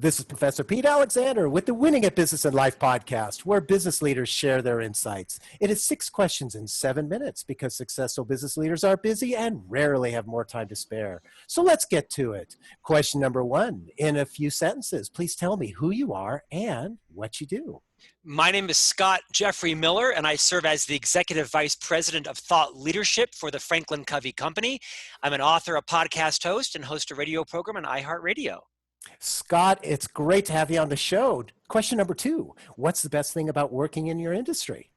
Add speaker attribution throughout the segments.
Speaker 1: This is Professor Pete Alexander with the Winning at Business and Life podcast, where business leaders share their insights. It is 6 questions in 7 minutes because successful business leaders are busy and rarely have more time to spare. So let's get to it. Question number 1, in a few sentences, please tell me who you are and what you do.
Speaker 2: My name is Scott Jeffrey Miller, and I serve as the Executive Vice President of Thought Leadership for the Franklin Covey Company. I'm an author, a podcast host, and host a radio program on iHeartRadio.
Speaker 1: Scott, it's great to have you on the show. Question number 2, what's the best thing about working in your industry?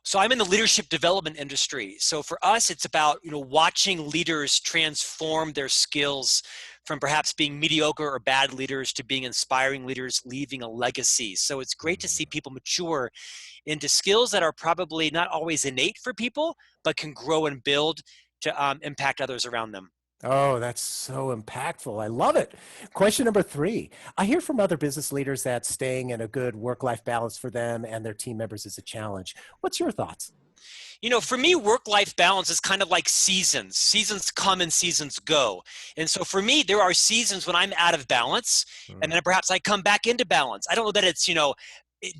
Speaker 2: So I'm in the leadership development industry. So for us, it's about watching leaders transform their skills from perhaps being mediocre or bad leaders to being inspiring leaders, leaving a legacy. So it's great to see people mature into skills that are probably not always innate for people, but can grow and build to impact others around them.
Speaker 1: Oh, that's so impactful. I love it. Question number 3. I hear from other business leaders that staying in a good work-life balance for them and their team members is a challenge. What's your thoughts?
Speaker 2: For me, work-life balance is kind of like seasons. Seasons come and seasons go. And so for me, there are seasons when I'm out of balance, and then perhaps I come back into balance. I don't know that it's,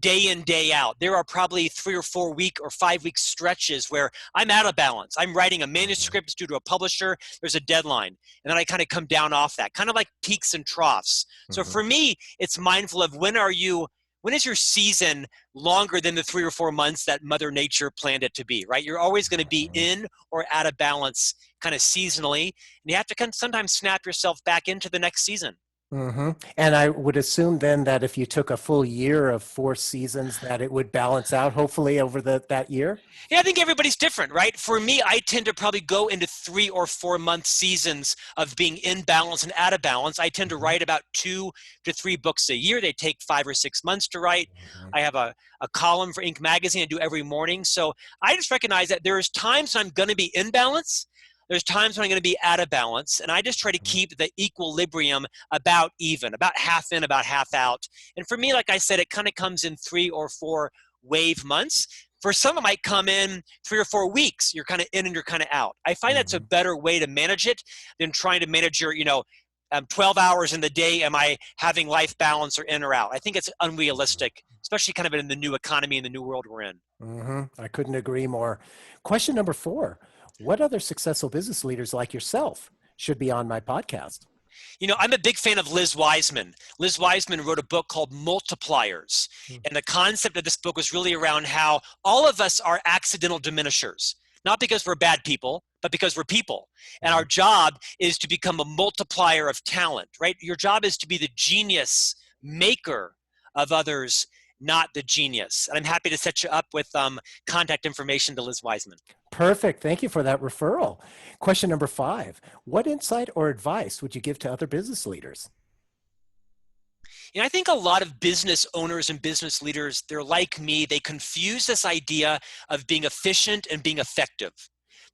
Speaker 2: day in, day out. There are probably 3 or 4 week or 5 week stretches where I'm out of balance. I'm writing a manuscript, it's due to a publisher, there's a deadline. And then I kind of come down off that, kind of like peaks and troughs. So for me, it's mindful of when is your season longer than the 3 or 4 months that Mother Nature planned it to be, right? You're always going to be in or out of balance kind of seasonally. And you have to kind of sometimes snap yourself back into the next season.
Speaker 1: And I would assume then that if you took a full year of 4 seasons, that it would balance out hopefully over that year?
Speaker 2: Yeah, I think everybody's different, right? For me, I tend to probably go into 3 or 4 month seasons of being in balance and out of balance. I tend to write about 2 to 3 books a year. They take 5 or 6 months to write. I have a column for Inc. magazine I do every morning. So I just recognize that there's times when I'm going to be in balance. There's times when I'm going to be out of balance, and I just try to keep the equilibrium about even, about half in, about half out. And for me, like I said, it kind of comes in 3 or 4 wave months. For some, it might come in 3 or 4 weeks. You're kind of in and you're kind of out. I find that's a better way to manage it than trying to manage your, 12 hours in the day. Am I having life balance or in or out? I think it's unrealistic, especially kind of in the new economy and the new world we're in.
Speaker 1: I couldn't agree more. Question number 4. What other successful business leaders like yourself should be on my podcast?
Speaker 2: I'm a big fan of Liz Wiseman. Liz Wiseman wrote a book called Multipliers. And the concept of this book was really around how all of us are accidental diminishers, not because we're bad people, but because we're people. And our job is to become a multiplier of talent, right? Your job is to be the genius maker of others, not the genius. And I'm happy to set you up with contact information to Liz Wiseman.
Speaker 1: Perfect. Thank you for that referral. Question number 5. What insight or advice would you give to other business leaders?
Speaker 2: I think a lot of business owners and business leaders, they're like me. They confuse this idea of being efficient and being effective.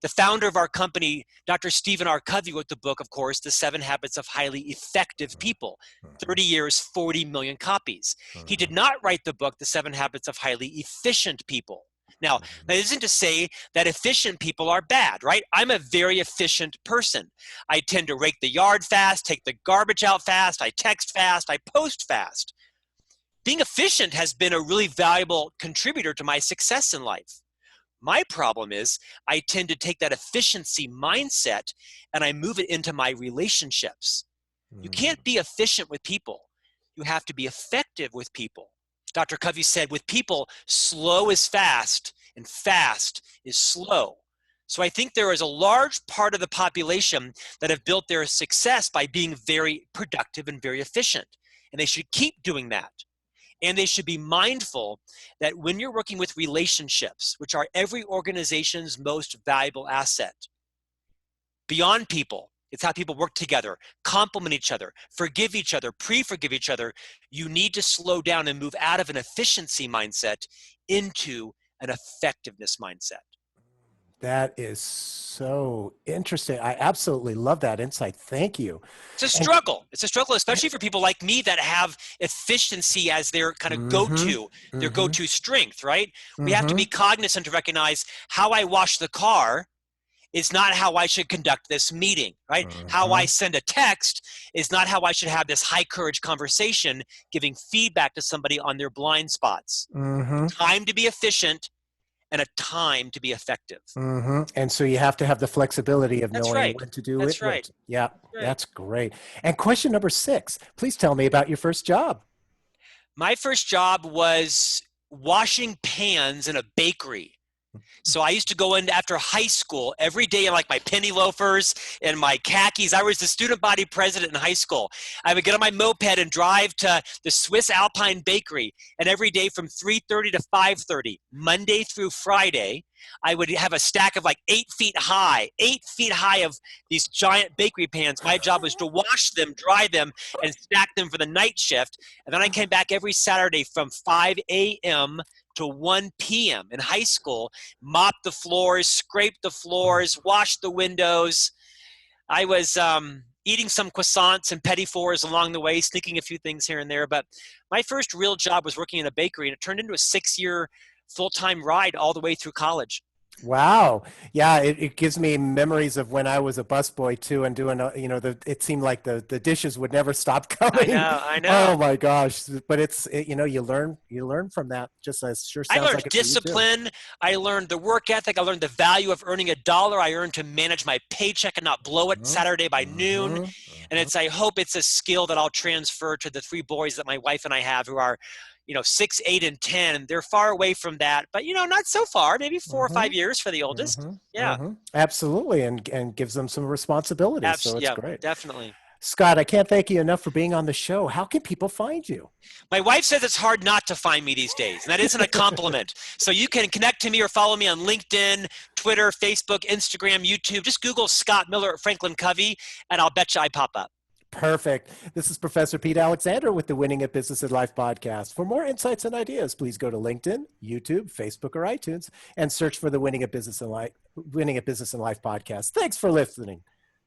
Speaker 2: The founder of our company, Dr. Stephen R. Covey, wrote the book, of course, The 7 Habits of Highly Effective People. 30 years, 40 million copies. He did not write the book, The 7 Habits of Highly Efficient People. Now, that isn't to say that efficient people are bad, right? I'm a very efficient person. I tend to rake the yard fast, take the garbage out fast, I text fast, I post fast. Being efficient has been a really valuable contributor to my success in life. My problem is I tend to take that efficiency mindset and I move it into my relationships. You can't be efficient with people. You have to be effective with people. Dr. Covey said, with people, slow is fast and fast is slow. So I think there is a large part of the population that have built their success by being very productive and very efficient. And they should keep doing that. And they should be mindful that when you're working with relationships, which are every organization's most valuable asset, beyond people, it's how people work together, complement each other, forgive each other, pre-forgive each other. You need to slow down and move out of an efficiency mindset into an effectiveness mindset.
Speaker 1: That is so interesting. I absolutely love that insight. Thank you.
Speaker 2: It's a struggle. It's a struggle, especially for people like me that have efficiency as their kind of go-to, their go-to strength, right? We have to be cognizant to recognize how I wash the car is not how I should conduct this meeting, right? How I
Speaker 1: Mm-hmm.
Speaker 2: send a text is not how I should have this high courage conversation, giving feedback to somebody on their blind spots.
Speaker 1: Mm-hmm.
Speaker 2: Time to be efficient and a time to be effective.
Speaker 1: Mm-hmm. And so you have to have the flexibility of
Speaker 2: That's
Speaker 1: knowing
Speaker 2: right.
Speaker 1: when to do it.
Speaker 2: That's right.
Speaker 1: Yeah,
Speaker 2: Right.
Speaker 1: that's great. And question number 6, please tell me about your first job.
Speaker 2: My first job was washing pans in a bakery. So I used to go in after high school every day in like my penny loafers and my khakis. I was the student body president in high school. I would get on my moped and drive to the Swiss Alpine Bakery. And every day from 3:30 to 5:30, Monday through Friday, I would have a stack of like 8 feet high of these giant bakery pans. My job was to wash them, dry them, and stack them for the night shift. And then I came back every Saturday from 5 a.m. to 1 p.m. in high school, mop the floors, scrape the floors, wash the windows. I was eating some croissants and petit fours along the way, sneaking a few things here and there. But my first real job was working in a bakery, and it turned into a 6-year full-time ride all the way through college.
Speaker 1: Wow. Yeah, it gives me memories of when I was a busboy too, and doing, it seemed like the dishes would never stop coming.
Speaker 2: I
Speaker 1: Oh
Speaker 2: know.
Speaker 1: my gosh. But you learn from that, just as sure
Speaker 2: I
Speaker 1: sounds
Speaker 2: learned
Speaker 1: like it for you too.
Speaker 2: discipline. I learned the work ethic. I learned the value of earning $1 I earned to manage my paycheck and not blow it
Speaker 1: Mhm,
Speaker 2: Saturday by noon.
Speaker 1: mhm,
Speaker 2: And
Speaker 1: mhm,
Speaker 2: I hope it's a skill that I'll transfer to the 3 boys that my wife and I have who are, 6, 8, and 10. They're far away from that, but not so far, maybe 4 or 5 years for the oldest. Yeah,
Speaker 1: Absolutely, and gives them some responsibilities, so it's
Speaker 2: yeah,
Speaker 1: great.
Speaker 2: definitely.
Speaker 1: Scott, I can't thank you enough for being on the show. How can people find you?
Speaker 2: My wife says it's hard not to find me these days, and that isn't a compliment. So you can connect to me or follow me on LinkedIn, Twitter, Facebook, Instagram, YouTube. Just Google Scott Miller at Franklin Covey, and I'll bet you I pop up.
Speaker 1: Perfect. This is Professor Pete Alexander with the Winning at Business and Life podcast. For more insights and ideas, please go to LinkedIn, YouTube, Facebook, or iTunes and search for the Winning at Business and Life podcast. Thanks for listening.